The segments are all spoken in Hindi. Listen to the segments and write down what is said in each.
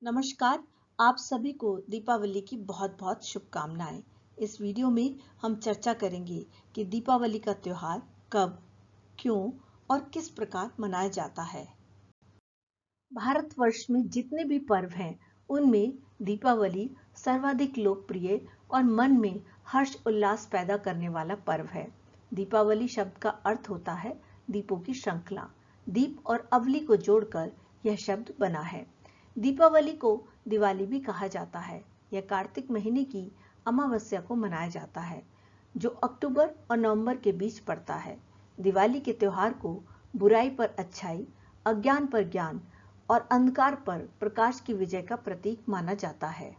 नमस्कार। आप सभी को दीपावली की बहुत बहुत शुभकामनाएं। इस वीडियो में हम चर्चा करेंगे कि दीपावली का त्योहार कब, क्यों और किस प्रकार मनाया जाता है। भारतवर्ष में जितने भी पर्व हैं, उनमें दीपावली सर्वाधिक लोकप्रिय और मन में हर्ष उल्लास पैदा करने वाला पर्व है। दीपावली शब्द का अर्थ होता है दीपों की श्रृंखला। दीप और अवली को जोड़कर यह शब्द बना है। दीपावली को दिवाली भी कहा जाता है। यह कार्तिक महीने की अमावस्या को मनाया जाता है, जो अक्टूबर और नवंबर के बीच पड़ता है। दिवाली के त्योहार को बुराई पर अच्छाई, अज्ञान पर ज्ञान और अंधकार पर प्रकाश की विजय का प्रतीक माना जाता है।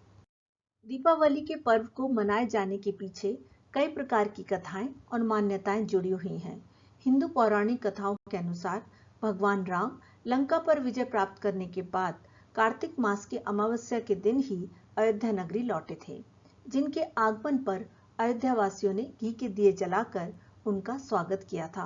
दीपावली के पर्व को मनाए जाने के पीछे कई प्रकार की कथाएं और मान्यताएं जुड़ी हुई हैं। हिंदू पौराणिक कथाओं के अनुसार भगवान राम लंका पर विजय प्राप्त करने के बाद कार्तिक मास की अमावस्या के दिन ही अयोध्या नगरी लौटे थे, जिनके आगमन पर अयोध्या वासियों ने घी के दिए जलाकर उनका स्वागत किया था।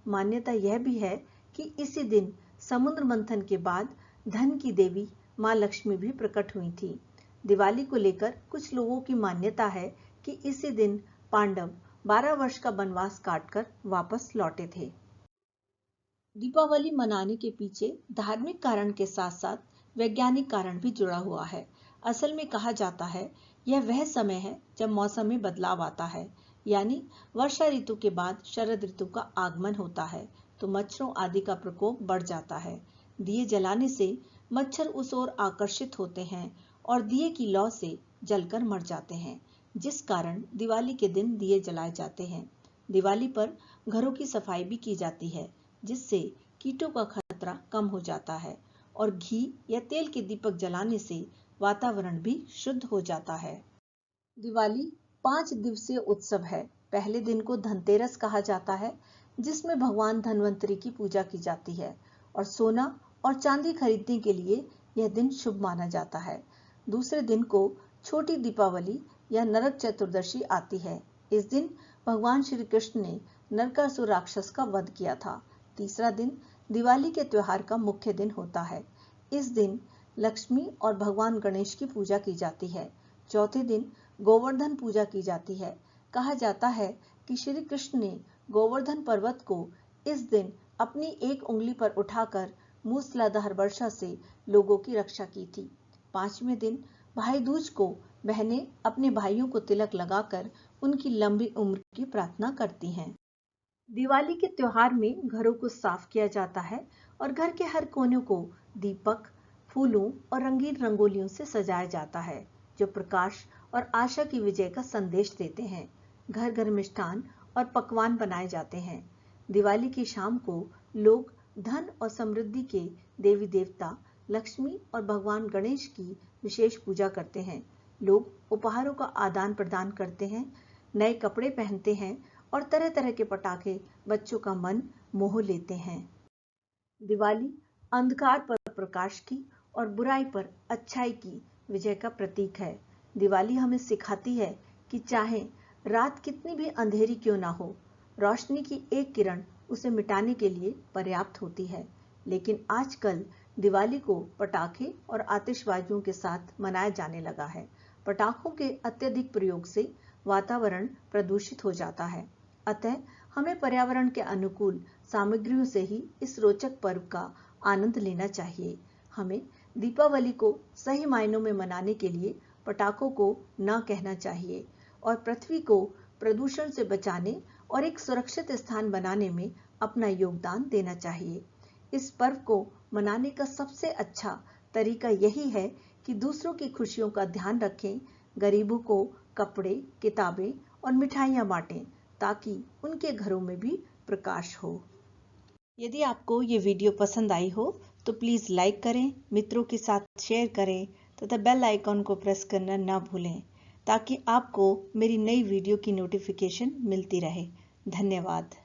मान्यता यह भी है कि इसी दिन समुद्र मंथन के बाद धन की देवी मां लक्ष्मी भी प्रकट हुई थी। दिवाली को लेकर कुछ लोगों की मान्यता है कि इसी दिन पांडव 12 वर्ष का वनवास काटकर वापस लौटे थे। दीपावली मनाने के पीछे धार्मिक कारण के साथ साथ वैज्ञानिक कारण भी जुड़ा हुआ है। असल में कहा जाता है यह वह समय है जब मौसम में बदलाव आता है, यानी वर्षा ऋतु के बाद शरद ऋतु का आगमन होता है, तो मच्छरों आदि का प्रकोप बढ़ जाता है। दिए जलाने से मच्छर उस ओर आकर्षित होते हैं और दिए की लौ से जलकर मर जाते हैं, जिस कारण दिवाली के दिन दिए जलाए जाते हैं। दिवाली पर घरों की सफाई भी की जाती है, जिससे कीटों का खतरा कम हो जाता है और घी या तेल के दीपक जलाने से वातावरण भी शुद्ध हो जाता है। दिवाली 5 दिवसीय उत्सव है। पहले दिन को धनतेरस कहा जाता है, जिसमें भगवान धनवंतरी की पूजा की जाती है और सोना और चांदी खरीदने के लिए यह दिन शुभ माना जाता है। दूसरे दिन को छोटी दीपावली या नरक चतुर्दशी आती है। इस दिन भगवान श्री कृष्ण ने नरकासुर राक्षस का वध किया था। तीसरा दिन दिवाली के त्योहार का मुख्य दिन होता है। इस दिन लक्ष्मी और भगवान गणेश की पूजा की जाती है। चौथे दिन गोवर्धन पूजा की जाती है। कहा जाता है कि श्री कृष्ण ने गोवर्धन पर्वत को इस दिन अपनी एक उंगली पर उठाकर मूसलाधार वर्षा से लोगों की रक्षा की थी। पांचवें दिन भाई दूज को बहनें अपने भाइयों को तिलक लगाकर उनकी लंबी उम्र की प्रार्थना करती हैं। दिवाली के त्योहार में घरों को साफ किया जाता है और घर के हर कोने को दीपक, फूलों और रंगीन रंगोलियों से सजाया जाता है, जो प्रकाश और आशा की विजय का संदेश देते हैं। घर घर मिष्ठान और पकवान बनाए जाते हैं। दिवाली की शाम को लोग धन और समृद्धि के देवी देवता लक्ष्मी और भगवान गणेश की विशेष पूजा करते हैं। लोग उपहारों का आदान प्रदान करते हैं, नए कपड़े पहनते हैं और तरह तरह के पटाखे बच्चों का मन मोह लेते हैं। दिवाली अंधकार पर प्रकाश की और बुराई पर अच्छाई की विजय का प्रतीक है। दिवाली हमें सिखाती है कि चाहे रात कितनी भी अंधेरी क्यों ना हो, रोशनी की एक किरण उसे मिटाने के लिए पर्याप्त होती है। लेकिन आजकल दिवाली को पटाखे और आतिशबाजियों के साथ मनाया जाने लगा है। पटाखों के अत्यधिक प्रयोग से वातावरण प्रदूषित हो जाता है। अतः हमें पर्यावरण के अनुकूल सामग्रियों से ही इस रोचक पर्व का आनंद लेना चाहिए। हमें दीपावली को सही मायनों में मनाने के लिए पटाखों को न कहना चाहिए और पृथ्वी को प्रदूषण से बचाने और एक सुरक्षित स्थान बनाने में अपना योगदान देना चाहिए। इस पर्व को मनाने का सबसे अच्छा तरीका यही है कि दूसरों की खुशियों का ध्यान रखें, गरीबों को कपड़े, किताबें और मिठाइयाँ बांटें, ताकि उनके घरों में भी प्रकाश हो। यदि आपको ये वीडियो पसंद आई हो तो प्लीज़ लाइक करें, मित्रों के साथ शेयर करें तथा बेल आइकॉन को प्रेस करना न भूलें, ताकि आपको मेरी नई वीडियो की नोटिफिकेशन मिलती रहे। धन्यवाद।